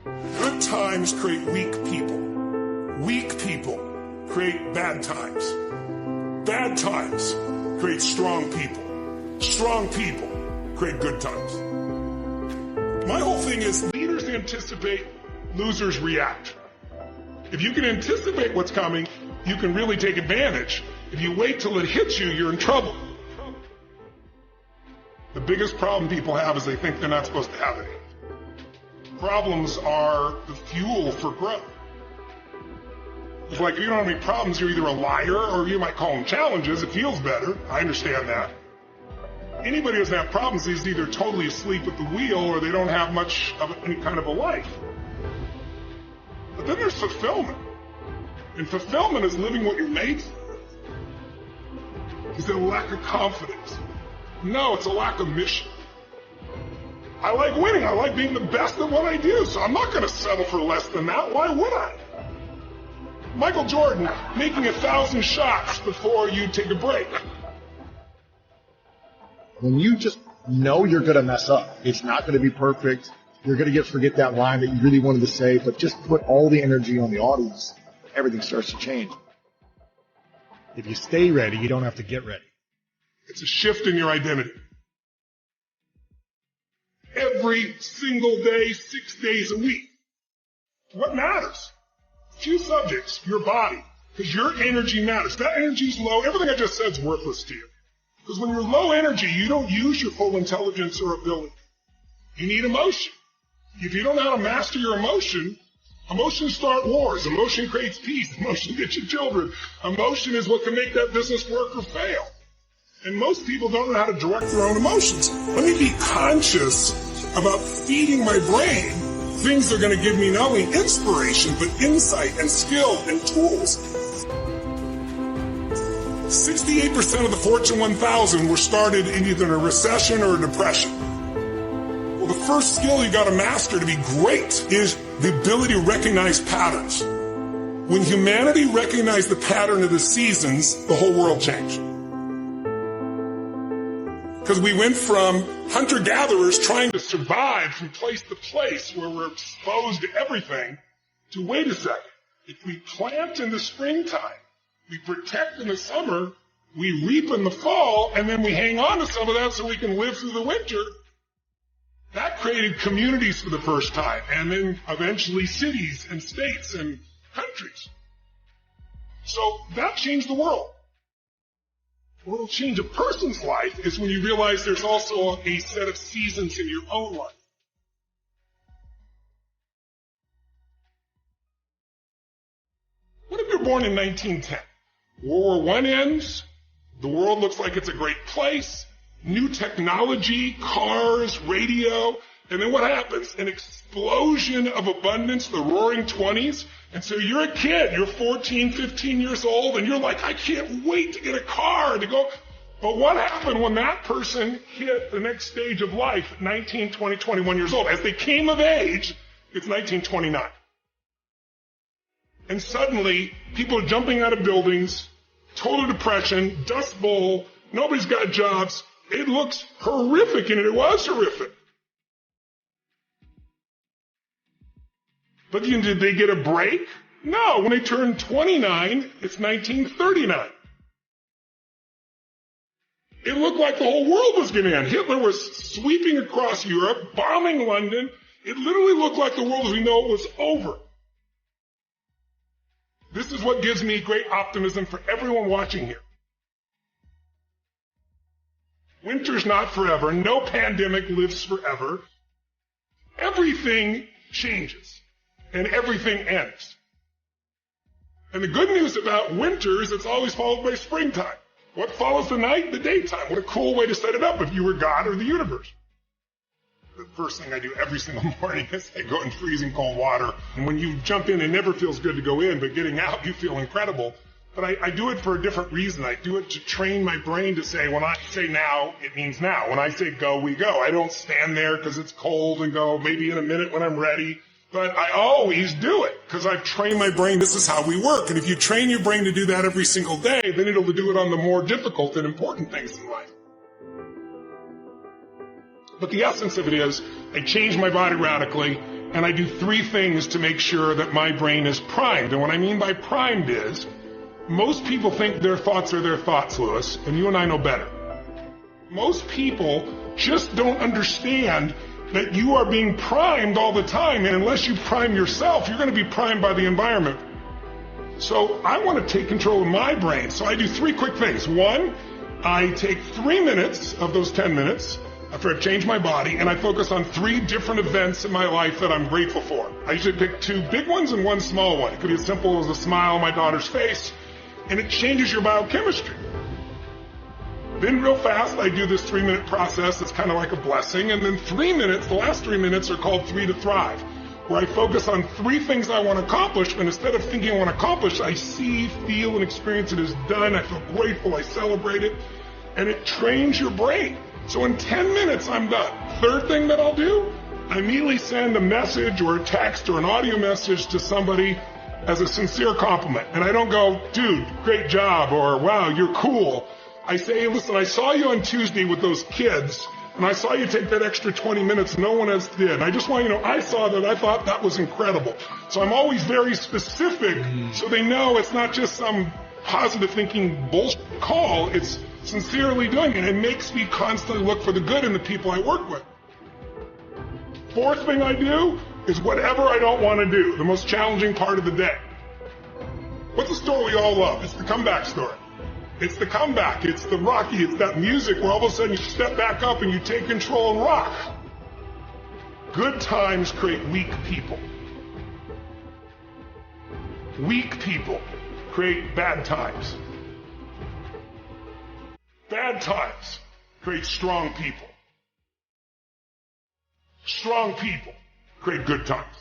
Good times create weak people. Weak people create bad times. Bad times create strong people. Strong people create good times. My whole thing is leaders anticipate, losers react. If you can anticipate what's coming, you can really take advantage. If you wait till it hits you, you're in trouble. The biggest problem people have is they think they're not supposed to have any. Problems are the fuel for growth. It's like if you don't have any problems, you're either a liar or you might call them challenges. It feels better. I understand that. Anybody who doesn't have problems is either totally asleep at the wheel or they don't have much of any kind of a life. But then there's fulfillment. And fulfillment is living what you're made for. Is it a lack of confidence? No, it's a lack of mission. I like winning. I like being the best at what I do. So I'm not going to settle for less than that. Why would I? Michael Jordan making 1,000 shots before you take a break. When you just know you're going to mess up, it's not going to be perfect. You're going to forget that line that you really wanted to say, but just put all the energy on the audience. Everything starts to change. If you stay ready, you don't have to get ready. It's a shift in your identity. Every single day, 6 days a week. What matters? Few subjects, your body, because your energy matters. If that energy's low, everything I just said is worthless to you. Because when you're low energy, you don't use your full intelligence or ability. You need emotion. If you don't know how to master your emotion, emotions start wars. Emotion creates peace. Emotion gets you children. Emotion is what can make that business work or fail. And most people don't know how to direct their own emotions. Let me be conscious about feeding my brain things that are going to give me not only inspiration, but insight and skill and tools. 68% of the Fortune 1000 were started in either a recession or a depression. Well, the first skill you got to master to be great is the ability to recognize patterns. When humanity recognized the pattern of the seasons, the whole world changed. Because we went from hunter-gatherers trying to survive from place to place where we're exposed to everything to, wait a second, if we plant in the springtime, we protect in the summer, we reap in the fall, and then we hang on to some of that so we can live through the winter. That created communities for the first time, and then eventually cities and states and countries. So that changed the world. What will change a person's life is when you realize there's also a set of seasons in your own life. What if you're born in 1910? World War I ends, the world looks like it's a great place, new technology, cars, radio, and then what happens? An explosion of abundance, the roaring 20s. And so you're a kid, you're 14, 15 years old, and you're like, I can't wait to get a car to go. But what happened when that person hit the next stage of life, 19, 20, 21 years old? As they came of age, it's 1929. And suddenly, people are jumping out of buildings, total depression, dust bowl, nobody's got jobs. It looks horrific, and it was horrific. But did they get a break? No. When they turned 29, it's 1939. It looked like the whole world was going to end. Hitler was sweeping across Europe, bombing London. It literally looked like the world as we know it was over. This is what gives me great optimism for everyone watching here. Winter's not forever. No pandemic lives forever. Everything changes. And everything ends. And the good news about winter is it's always followed by springtime. What follows the night? The daytime. What a cool way to set it up if you were God or the universe. The first thing I do every single morning is I go in freezing cold water. And when you jump in, it never feels good to go in, but getting out, you feel incredible. But I do it for a different reason. I do it to train my brain to say, when I say now, it means now. When I say go, we go. I don't stand there because it's cold and go maybe in a minute when I'm ready. But I always do it because I've trained my brain. This is how we work. And if you train your brain to do that every single day, then it'll do it on the more difficult and important things in life. But the essence of it is I change my body radically, and I do 3 things to make sure that my brain is primed. And what I mean by primed is, most people think their thoughts are their thoughts, Lewis, and you and I know better. Most people just don't understand that you are being primed all the time, and unless you prime yourself, you're going to be primed by the environment. So I want to take control of my brain. So I do 3 quick things. 1, I take 3 minutes of those 10 minutes after I've changed my body, and I focus on 3 different events in my life that I'm grateful for. I usually pick 2 big ones and 1 small one. It could be as simple as a smile on my daughter's face, and it changes your biochemistry. Then real fast, I do this 3-minute process. It's kind of like a blessing. And then 3 minutes, the last 3 minutes are called 3 to Thrive, where I focus on 3 things I want to accomplish. And instead of thinking I want to accomplish, I see, feel, and experience it as done. I feel grateful. I celebrate it. And it trains your brain. So in 10 minutes, I'm done. 3rd thing that I'll do, I immediately send a message or a text or an audio message to somebody as a sincere compliment. And I don't go, dude, great job, or wow, you're cool. I say, hey, listen, I saw you on Tuesday with those kids, and I saw you take that extra 20 minutes no one else did. I just want you to know, I saw that, I thought that was incredible. So I'm always very specific, so they know it's not just some positive thinking bullshit call, it's sincerely doing it. It makes me constantly look for the good in the people I work with. 4th thing I do is whatever I don't want to do, the most challenging part of the day. What's a story we all love? It's the comeback story. It's the comeback. It's the Rocky. It's that music where all of a sudden you step back up and you take control and rock. Good times create weak people. Weak people create bad times. Bad times create strong people. Strong people create good times.